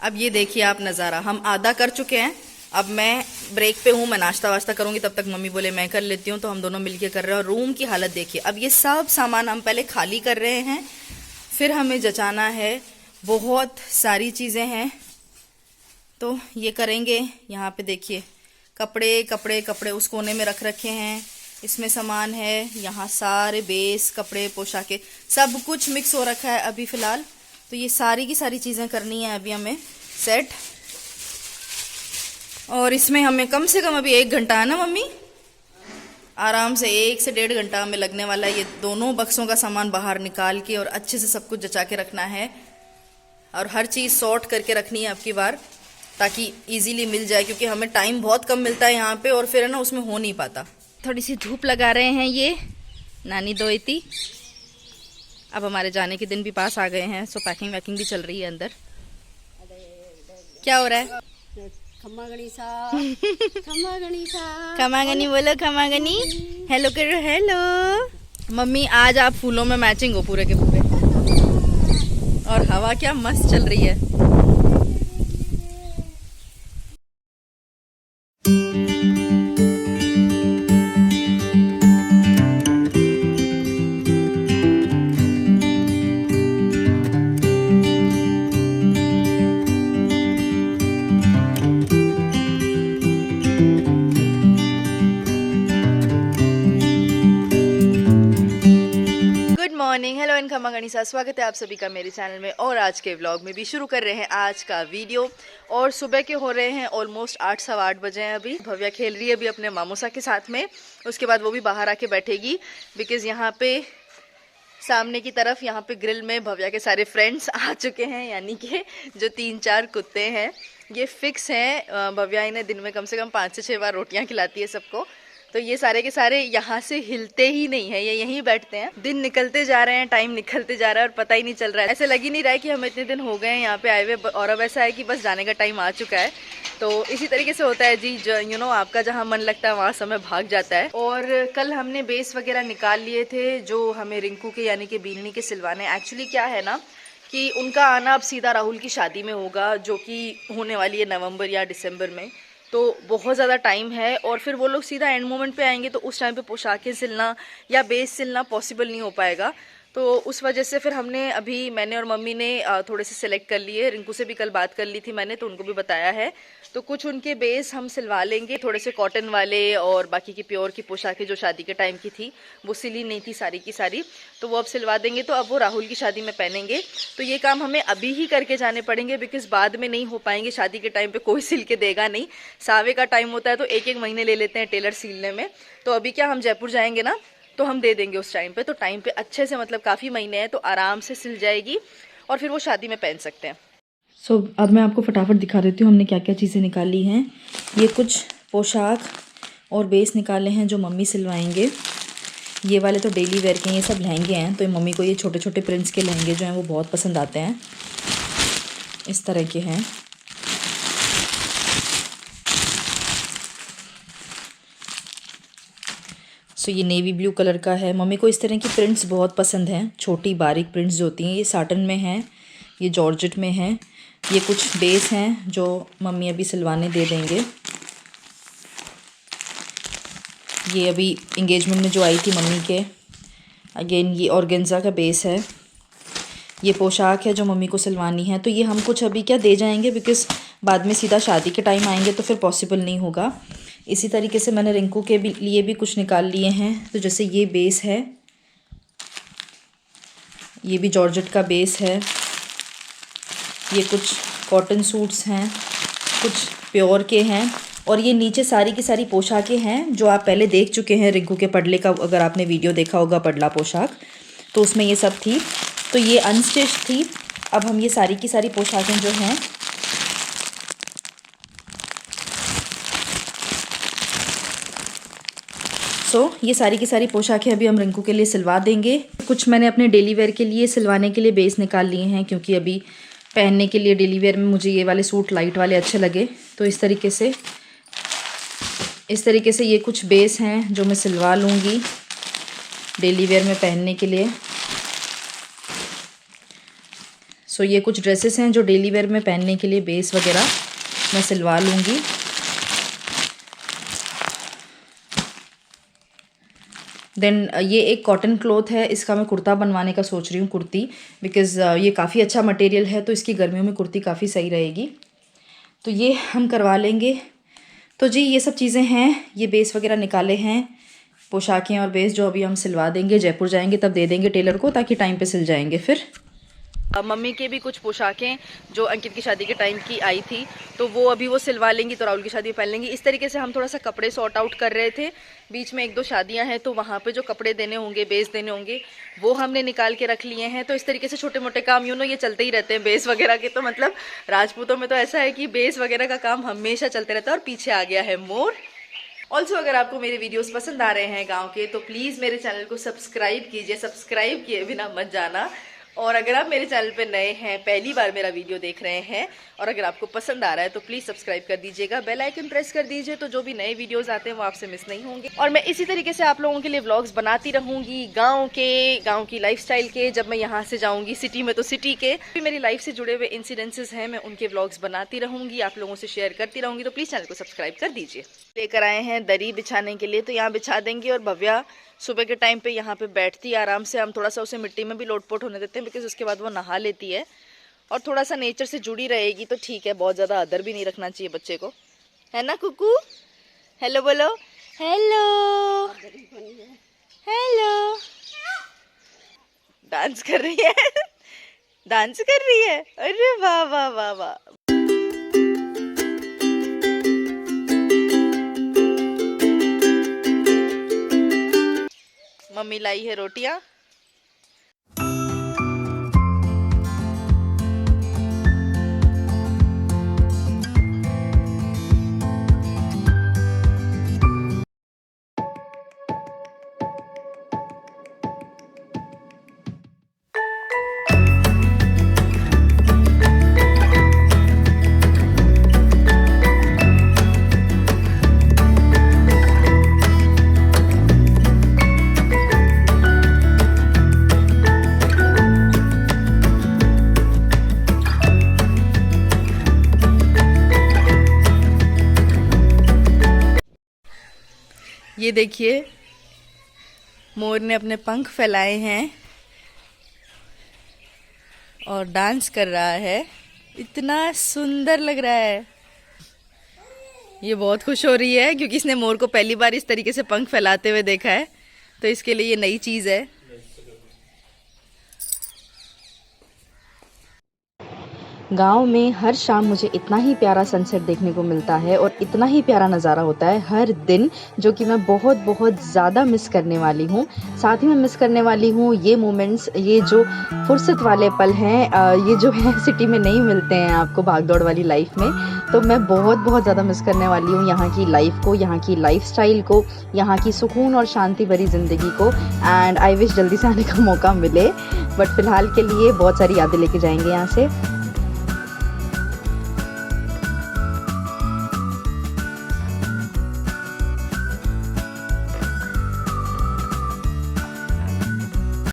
अब ये देखिए आप नज़ारा, हम आधा कर चुके हैं। अब मैं ब्रेक पे हूँ, मैं नाश्ता वाश्ता करूँगी, तब तक मम्मी बोले मैं कर लेती हूँ, तो हम दोनों मिलके कर रहे हैं। और रूम की हालत देखिए, अब ये सब सामान हम पहले खाली कर रहे हैं, फिर हमें जचाना है। बहुत सारी चीज़ें हैं तो ये करेंगे। यहाँ पे देखिए कपड़े कपड़े कपड़े उस कोने में रख रखे हैं, इसमें सामान है, यहाँ सारे बेस कपड़े पोशाकें सब कुछ मिक्स हो रखा है अभी फ़िलहाल। तो ये सारी की सारी चीज़ें करनी है अभी हमें सेट। और इसमें हमें कम से कम अभी 1 घंटा है ना मम्मी, आराम से 1 से 1.5 घंटा हमें लगने वाला है। ये दोनों बक्सों का सामान बाहर निकाल के और अच्छे से सब कुछ जचा के रखना है और हर चीज़ सॉर्ट करके रखनी है अब की बार, ताकि इजीली मिल जाए, क्योंकि हमें टाइम बहुत कम मिलता है यहाँ पे और फिर है ना उसमें हो नहीं पाता। थोड़ी सी धूप लगा रहे हैं ये नानी दोयती। अब हमारे जाने के दिन भी पास आ गए हैं, सो पैकिंग वैकिंग भी चल रही है अंदर। क्या हो रहा है? खम्मा गणिसा खम्मा गणिसा खमागनी बोलो, खमागनी हेलो करो, हेलो। मम्मी आज आप फूलों में मैचिंग हो पूरे के पूरे, और हवा क्या मस्त चल रही है। मॉर्निंग, हेलो एंड खमा गणिसा, स्वागत है आप सभी का मेरे चैनल में। और आज के व्लॉग में भी शुरू कर रहे हैं आज का वीडियो। और सुबह के हो रहे हैं ऑलमोस्ट 8 सवा 8 बजे हैं अभी। भव्या खेल रही है अभी अपने मामूसा के साथ में, उसके बाद वो भी बाहर आके बैठेगी, बिकॉज यहाँ पे सामने की तरफ यहाँ पे ग्रिल में भव्या के सारे फ्रेंड्स आ चुके हैं, यानी कि जो 3-4 कुत्ते हैं ये फिक्स हैं। भव्या इन्हें दिन में कम से कम 5 से 6 बार रोटियाँ खिलाती है सबको, तो ये सारे के सारे यहाँ से हिलते ही नहीं है, ये यहीं बैठते हैं। दिन निकलते जा रहे हैं, टाइम निकलते जा रहा है और पता ही नहीं चल रहा है। ऐसे लग ही नहीं रहा है कि हम इतने दिन हो गए हैं यहाँ पे आए हुए, और अब ऐसा है कि बस जाने का टाइम आ चुका है। तो इसी तरीके से होता है जी, यू नो आपका जहाँ मन लगता है वहाँ समय भाग जाता है। और कल हमने बेस वगैरह निकाल लिए थे जो हमें रिंकू के यानी कि बीननी के सिलवाने। एक्चुअली क्या है ना कि उनका आना अब सीधा राहुल की शादी में होगा, जो कि होने वाली है नवंबर या दिसंबर में। तो बहुत ज़्यादा टाइम है और फिर वो लोग सीधा एंड मोमेंट पे आएंगे, तो उस टाइम पे पोशाकें सिलना या बेस सिलना पॉसिबल नहीं हो पाएगा। तो उस वजह से फिर हमने अभी मैंने और मम्मी ने थोड़े से सिलेक्ट कर लिए। रिंकू से भी कल बात कर ली थी मैंने, तो उनको भी बताया है। तो कुछ उनके बेस हम सिलवा लेंगे, थोड़े से कॉटन वाले, और बाकी की प्योर की पोशाकें जो शादी के टाइम की थी वो सिली नहीं थी सारी की सारी, तो वो अब सिलवा देंगे। तो अब वो राहुल की शादी में पहनेंगे। तो ये काम हमें अभी ही करके जाने पड़ेंगे, बिकॉज बाद में नहीं हो पाएंगे। शादी के टाइम पे कोई सिल के देगा नहीं, सावे का टाइम होता है तो 1-1 महीने ले लेते हैं टेलर सिलने में। तो अभी क्या हम जयपुर जाएंगे ना, तो हम दे देंगे उस टाइम पे। तो टाइम पे अच्छे से, मतलब काफ़ी महीने हैं, तो आराम से सिल जाएगी और फिर वो शादी में पहन सकते हैं। सो अब मैं आपको फटाफट दिखा देती हूँ हमने क्या क्या चीज़ें निकाली हैं। ये कुछ पोशाक और बेस निकाले हैं जो मम्मी सिलवाएंगे। ये वाले तो डेली वेयर के, ये सब लहंगे हैं, तो मम्मी को ये छोटे छोटे प्रिंट्स के लहंगे जो हैं वो बहुत पसंद आते हैं, इस तरह के हैं। सो ये नेवी ब्लू कलर का है। मम्मी को इस तरह की प्रिंट्स बहुत पसंद हैं, छोटी बारीक प्रिंट्स जो होती हैं। ये साटन में हैं, ये जॉर्जेट में हैं। ये कुछ बेस हैं जो मम्मी अभी सिलवाने दे देंगे। ये अभी इंगेजमेंट में जो आई थी मम्मी के, अगेन ये ऑर्गेन्जा का बेस है। ये पोशाक है जो मम्मी को सिलवानी है। तो ये हम कुछ अभी क्या दे जाएंगे, बिकॉज़ बाद में सीधा शादी के टाइम आएंगे तो फिर पॉसिबल नहीं होगा। इसी तरीके से मैंने रिंकू के भी लिए भी कुछ निकाल लिए हैं। तो जैसे ये बेस है, ये भी जॉर्जेट का बेस है। ये कुछ कॉटन सूट्स हैं, कुछ प्योर के हैं, और ये नीचे सारी की सारी पोशाकें हैं जो आप पहले देख चुके हैं। रिंकू के पडले का अगर आपने वीडियो देखा होगा, पडला पोशाक, तो उसमें ये सब थी। तो ये अनस्टिच थी। अब हम ये सारी की सारी पोशाकें जो हैं ये सारी की सारी पोशाकें अभी हम रिंकू के लिए सिलवा देंगे। कुछ मैंने अपने डेली वेयर के लिए सिलवाने के लिए बेस निकाल लिए हैं, क्योंकि अभी पहनने के लिए डेली वेयर में मुझे ये वाले सूट लाइट वाले अच्छे लगे। तो इस तरीके से ये कुछ बेस हैं जो मैं सिलवा लूँगी डेली वेयर में पहनने के लिए। सो ये कुछ ड्रेसेस हैं जो डेली वेयर में पहनने के लिए बेस वगैरह मैं सिलवा लूँगी। देन ये एक कॉटन क्लॉथ है, इसका मैं कुर्ता बनवाने का सोच रही हूँ, कुर्ती, बिकॉज़ ये काफ़ी अच्छा मटेरियल है तो इसकी गर्मियों में कुर्ती काफ़ी सही रहेगी, तो ये हम करवा लेंगे। तो जी ये सब चीज़ें हैं, ये बेस वगैरह निकाले हैं, पोशाकें और बेस जो अभी हम सिलवा देंगे। जयपुर जाएंगे तब दे देंगे टेलर को ताकि टाइम पे सिल जाएंगे फिर। मम्मी के भी कुछ पोशाकें जो अंकित की शादी के टाइम की आई थी तो वो अभी वो सिलवा लेंगी, तो राहुल की शादी में पहन लेंगी। इस तरीके से हम थोड़ा सा कपड़े सॉर्ट आउट कर रहे थे। बीच में 1-2 शादियां हैं तो वहाँ पे जो कपड़े देने होंगे, बेस देने होंगे, वो हमने निकाल के रख लिए हैं। तो इस तरीके से छोटे मोटे काम ये चलते ही रहते हैं बेस वगैरह के। तो मतलब राजपूतों में तो ऐसा है कि बेस वगैरह का काम हमेशा चलते रहता है। और पीछे आ गया है मोर। ऑल्सो अगर आपको मेरे वीडियोस पसंद आ रहे हैं गाँव के तो प्लीज़ मेरे चैनल को सब्सक्राइब कीजिए, सब्सक्राइब किए बिना मत जाना। और अगर आप मेरे चैनल पे नए हैं, पहली बार मेरा वीडियो देख रहे हैं और अगर आपको पसंद आ रहा है तो प्लीज़ सब्सक्राइब कर दीजिएगा, बेल आइकन प्रेस कर दीजिए, तो जो भी नए वीडियोस आते हैं वो आपसे मिस नहीं होंगे। और मैं इसी तरीके से आप लोगों के लिए व्लॉग्स बनाती रहूँगी गाँव की लाइफस्टाइल के। जब मैं यहाँ से जाऊँगी सिटी में तो सिटी के भी मेरी लाइफ से जुड़े हुए इंसिडेंसेस हैं, मैं उनके व्लॉग्स बनाती रहूँगी, आप लोगों से शेयर करती रहूँगी। तो प्लीज़ चैनल को सब्सक्राइब कर दीजिए। लेकर आए हैं दरी बिछाने के लिए, तो यहाँ बिछा देंगे। और भव्या सुबह के टाइम पे यहाँ पे बैठती है आराम से। हम थोड़ा सा उसे मिट्टी में भी लोटपोट होने देते हैं बिकॉज उसके बाद वो नहा लेती है और थोड़ा सा नेचर से जुड़ी रहेगी तो ठीक है। बहुत ज़्यादा अदर भी नहीं रखना चाहिए बच्चे को, है ना कुकू? हेलो बोलो, हेलो हेलो। डांस कर रही है डांस कर रही है, अरे वाह वाह वाह वाह। मम्मी लाई है रोटियां। ये देखिए मोर ने अपने पंख फैलाए हैं और डांस कर रहा है, इतना सुंदर लग रहा है। ये बहुत खुश हो रही है क्योंकि इसने मोर को पहली बार इस तरीके से पंख फैलाते हुए देखा है, तो इसके लिए ये नई चीज़ है। गांव में हर शाम मुझे इतना ही प्यारा सनसेट देखने को मिलता है और इतना ही प्यारा नज़ारा होता है हर दिन, जो कि मैं बहुत बहुत ज़्यादा मिस करने वाली हूँ। साथ ही मैं मिस करने वाली हूँ ये मोमेंट्स, ये जो फुर्सत वाले पल हैं, ये जो है सिटी में नहीं मिलते हैं आपको भागदौड़ वाली लाइफ में। तो मैं बहुत बहुत ज़्यादा मिस करने वाली हूँ यहाँ की लाइफ को, यहाँ की लाइफस्टाइल को, यहाँ की सुकून और शांति भरी ज़िंदगी को। एंड आई विश जल्दी से आने का मौका मिले, बट फ़िलहाल के लिए बहुत सारी यादें लेके जाएंगे यहाँ से।